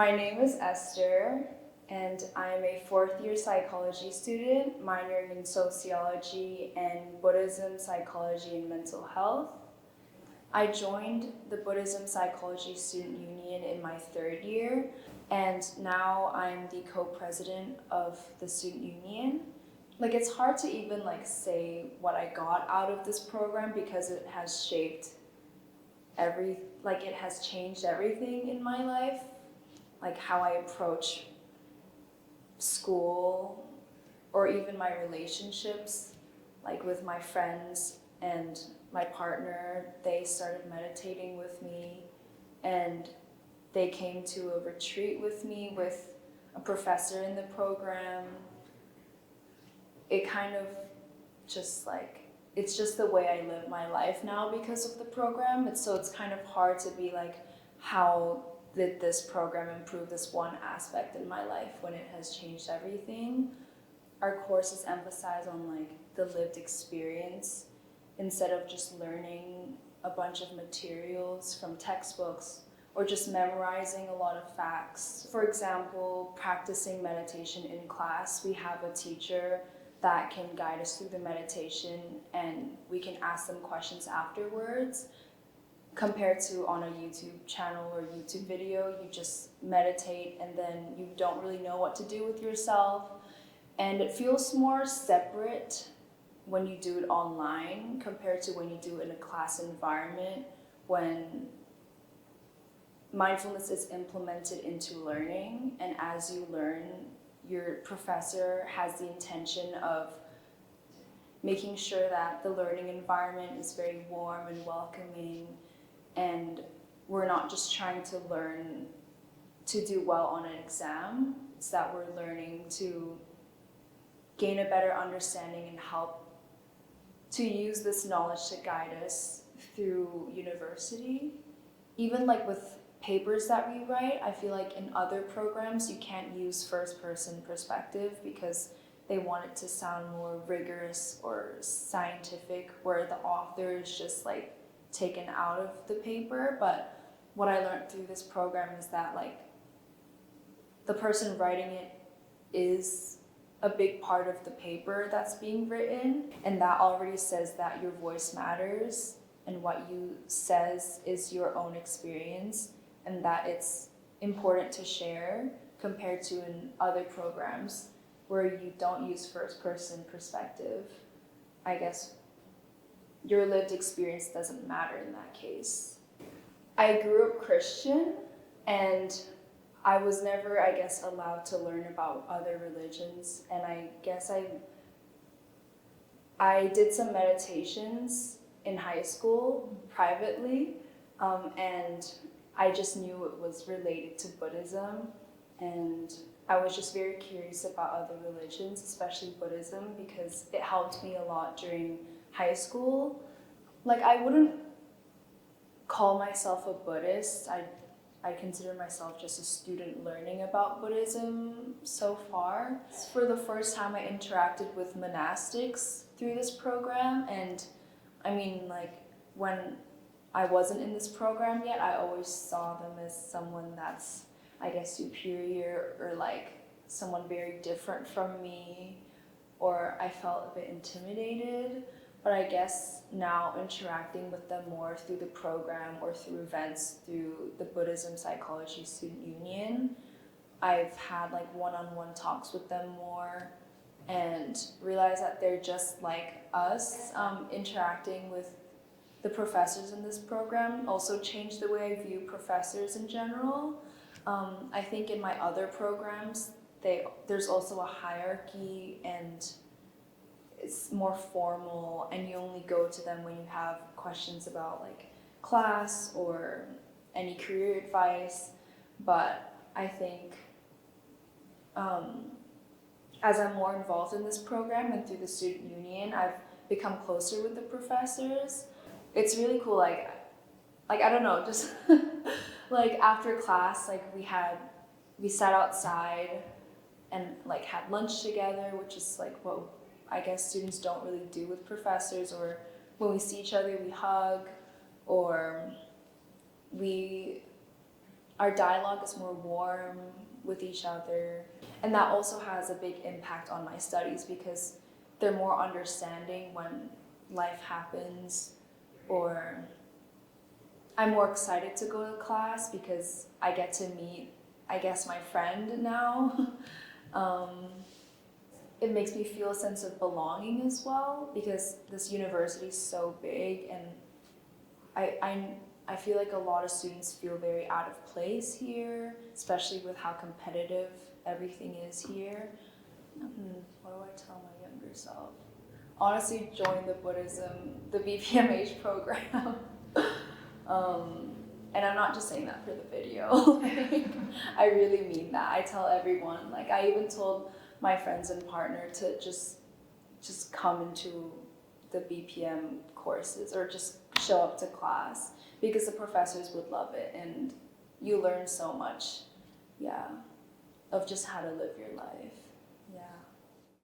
My name is Esther, and I'm a fourth-year psychology student, minoring in sociology and Buddhism, psychology, and mental health. I joined the Buddhism Psychology Student Union in my third year, and now I'm the co-president of the student union. It's hard to even say what I got out of this program because it has shaped it has changed everything in my life, how I approach school or even my relationships, with my friends and my partner. They started meditating with me, and they came to a retreat with me with a professor in the program. It kind of just it's just the way I live my life now because of the program. It's kind of hard to be how did this program improve this one aspect in my life when it has changed everything. Our courses emphasize on the lived experience instead of just learning a bunch of materials from textbooks or just memorizing a lot of facts. For example, practicing meditation in class, we have a teacher that can guide us through the meditation, and we can ask them questions afterwards. Compared to on a YouTube channel or YouTube video, you just meditate and then you don't really know what to do with yourself. And it feels more separate when you do it online compared to when you do it in a class environment, when mindfulness is implemented into learning, and as you learn, your professor has the intention of making sure that the learning environment is very warm and welcoming, and we're not just trying to learn to do well on an exam. It's that we're learning to gain a better understanding and help to use this knowledge to guide us through university. Even with papers that we write, I feel in other programs you can't use first-person perspective because they want it to sound more rigorous or scientific, where the author is just taken out of the paper. But what I learned through this program is that the person writing it is a big part of the paper that's being written, and that already says that your voice matters and what you says is your own experience, and that it's important to share compared to in other programs where you don't use first-person perspective. I guess your lived experience doesn't matter in that case. I grew up Christian, and I was never, allowed to learn about other religions, and I guess I did some meditations in high school privately, and I just knew it was related to Buddhism, and I was just very curious about other religions, especially Buddhism, because it helped me a lot during high school. I wouldn't call myself a Buddhist. I consider myself just a student learning about Buddhism so far. For the first time, I interacted with monastics through this program, and when I wasn't in this program yet, I always saw them as someone that's, superior, or someone very different from me, or I felt a bit intimidated. But I guess now interacting with them more through the program or through events through the Buddhism Psychology Student Union, I've had one-on-one talks with them more and realized that they're just like us. Interacting with the professors in this program also changed the way I view professors in general. I think in my other programs, there's also a hierarchy, and it's more formal, and you only go to them when you have questions about class or any career advice. But I think as I'm more involved in this program and through the student union, I've become closer with the professors. It's really cool. I don't know, just after class, we sat outside and had lunch together, which is what I guess students don't really do with professors. Or when we see each other, we hug, or we our dialogue is more warm with each other. And that also has a big impact on my studies because they're more understanding when life happens, or I'm more excited to go to class because I get to meet, I guess, my friend now. It makes me feel a sense of belonging as well because this university is so big, and I feel like a lot of students feel very out of place here, especially with how competitive everything is here. What do I tell my younger self? Honestly, join the Buddhism, the BPMH program. And I'm not just saying that for the video. Like, I really mean that. I tell everyone. Like, I even told my friends and partner to just come into the BPM courses or just show up to class because the professors would love it, and you learn so much, of just how to live your life.